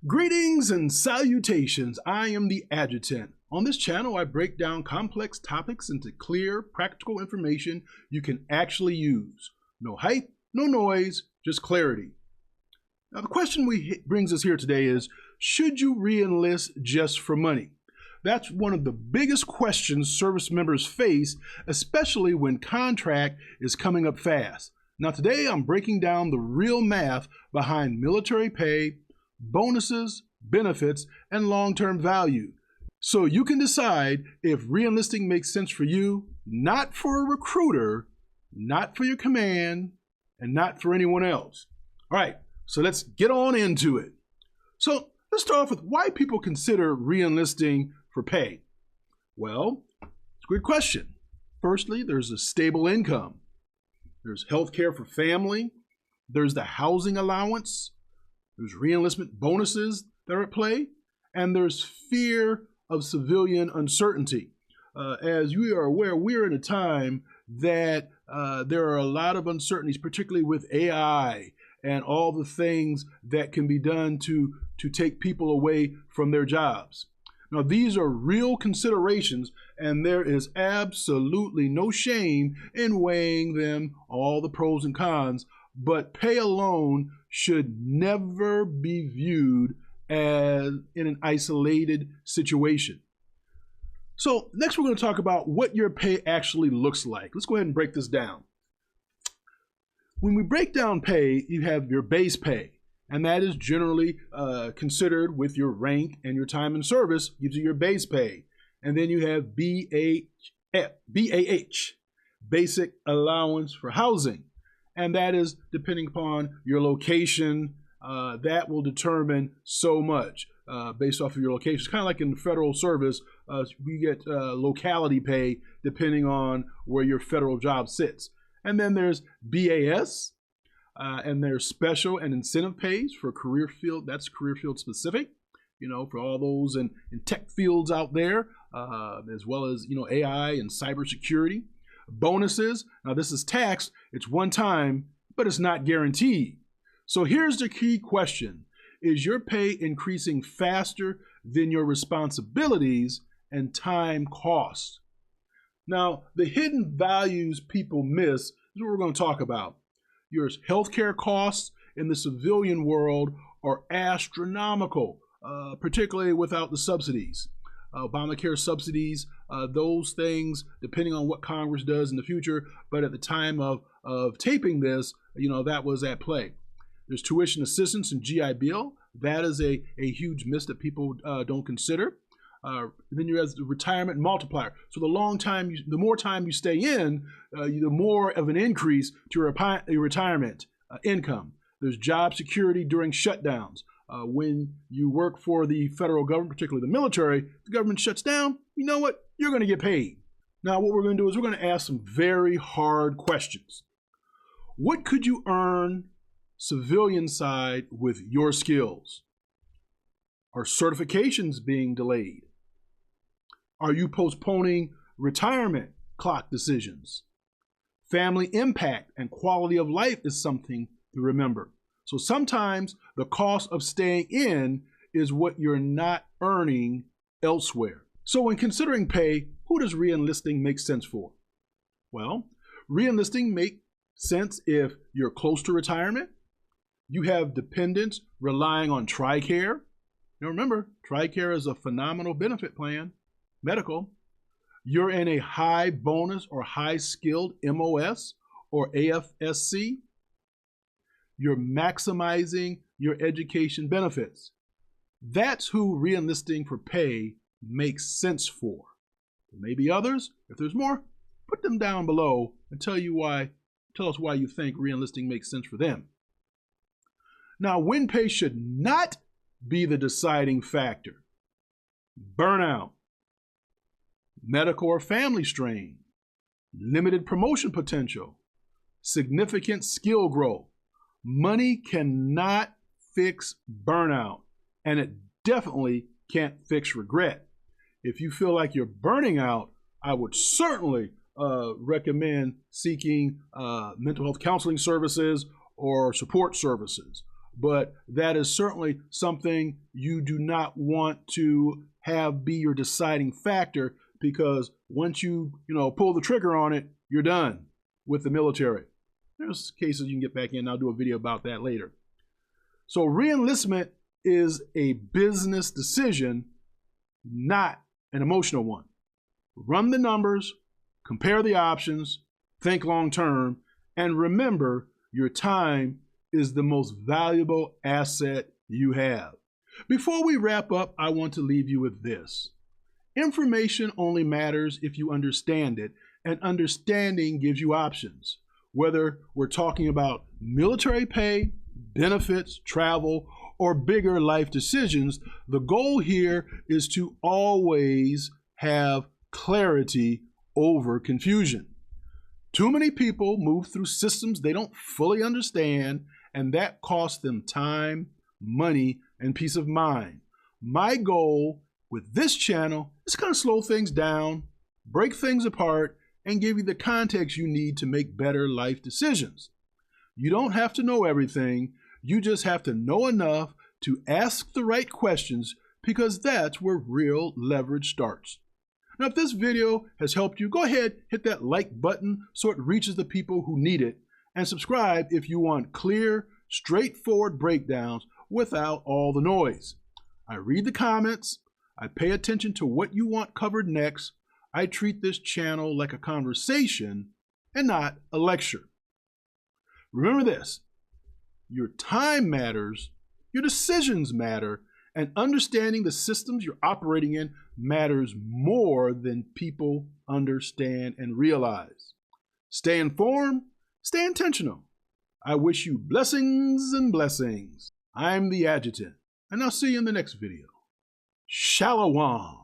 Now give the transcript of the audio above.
Greetings and salutations. I am the Adjutant. On this channel, I break down complex topics into clear, practical information you can actually use. No hype, no noise, just clarity. Now, the question brings us here today is, should you re-enlist just for money? That's one of the biggest questions service members face, especially when contract is coming up fast. Now, today I'm breaking down the real math behind military pay, bonuses, benefits, and long-term value, so you can decide if re-enlisting makes sense for you, not for a recruiter, not for your command, and not for anyone else. All right, so let's get on into it. So let's start off with why people consider re-enlisting for pay. Well, it's a good question. Firstly, there's a stable income. There's health care for family. There's the housing allowance. There's re-enlistment bonuses that are at play, and there's fear of civilian uncertainty. As you are aware, we're in a time that there are a lot of uncertainties, particularly with AI and all the things that can be done to take people away from their jobs. Now, these are real considerations, and there is absolutely no shame in weighing them, all the pros and cons, but pay alone should never be viewed as in an isolated situation. So next we're going to talk about what your pay actually looks like. Let's go ahead and break this down. When we break down pay, you have your base pay, and that is generally considered with your rank and your time in service, gives you your base pay. And then you have BAH, basic allowance for housing. And that is depending upon your location, that will determine so much based off of your location. It's kind of like in the federal service, you get locality pay depending on where your federal job sits. And then there's BAS, and there's special and incentive pays for career field. That's career field specific, you know, for all those in tech fields out there, as well as, you know, AI and cybersecurity. Bonuses, now this is taxed, it's one time, but it's not guaranteed. So here's the key question. Is your pay increasing faster than your responsibilities and time costs? Now, the hidden values people miss is what we're going to talk about. Your healthcare costs in the civilian world are astronomical, particularly without the subsidies. Obamacare subsidies, those things, depending on what Congress does in the future, but at the time of taping this, you know, that was at play. There's tuition assistance and GI Bill. That is a huge miss that people don't consider. Then you have the retirement multiplier. So the more time you stay in, the more of an increase to your retirement income. There's job security during shutdowns. When you work for the federal government, particularly the military, the government shuts down, you know what? You're going to get paid. Now, what we're going to do is we're going to ask some very hard questions. What could you earn civilian side with your skills? Are certifications being delayed? Are you postponing retirement clock decisions? Family impact and quality of life is something to remember. So sometimes the cost of staying in is what you're not earning elsewhere. So when considering pay, who does re-enlisting make sense for? Well, re-enlisting makes sense if you're close to retirement, you have dependents relying on TRICARE. Now remember, TRICARE is a phenomenal benefit plan, medical. You're in a high bonus or high skilled MOS or AFSC. You're maximizing your education benefits. That's who re-enlisting for pay makes sense for. There may be others. If there's more, put them down below and tell us why you think re-enlisting makes sense for them. Now, when pay should not be the deciding factor: burnout, medical or family strain, limited promotion potential, significant skill growth. Money cannot fix burnout, and it definitely can't fix regret. If you feel like you're burning out, I would certainly recommend seeking mental health counseling services or support services. but that is certainly something you do not want to have be your deciding factor, because once you pull the trigger on it, you're done with the military. There's cases you can get back in. I'll do a video about that later. So re-enlistment is a business decision, not an emotional one. Run the numbers, compare the options, think long term, and remember your time is the most valuable asset you have. Before we wrap up, I want to leave you with this. Information only matters if you understand it, and understanding gives you options. Whether we're talking about military pay, benefits, travel, or bigger life decisions, the goal here is to always have clarity over confusion. Too many people move through systems they don't fully understand, and that costs them time, money, and peace of mind. My goal with this channel is kind of slow things down, break things apart, and give you the context you need to make better life decisions. You don't have to know everything. You just have to know enough to ask the right questions, because that's where real leverage starts. Now, if this video has helped you, go ahead, hit that like button so it reaches the people who need it, and subscribe if you want clear, straightforward breakdowns without all the noise. I read the comments. I pay attention to what you want covered next. I treat this channel like a conversation and not a lecture. Remember this: your time matters, your decisions matter, and understanding the systems you're operating in matters more than people understand and realize. Stay informed, stay intentional. I wish you blessings and blessings. I'm the Adjutant, and I'll see you in the next video. Shalom.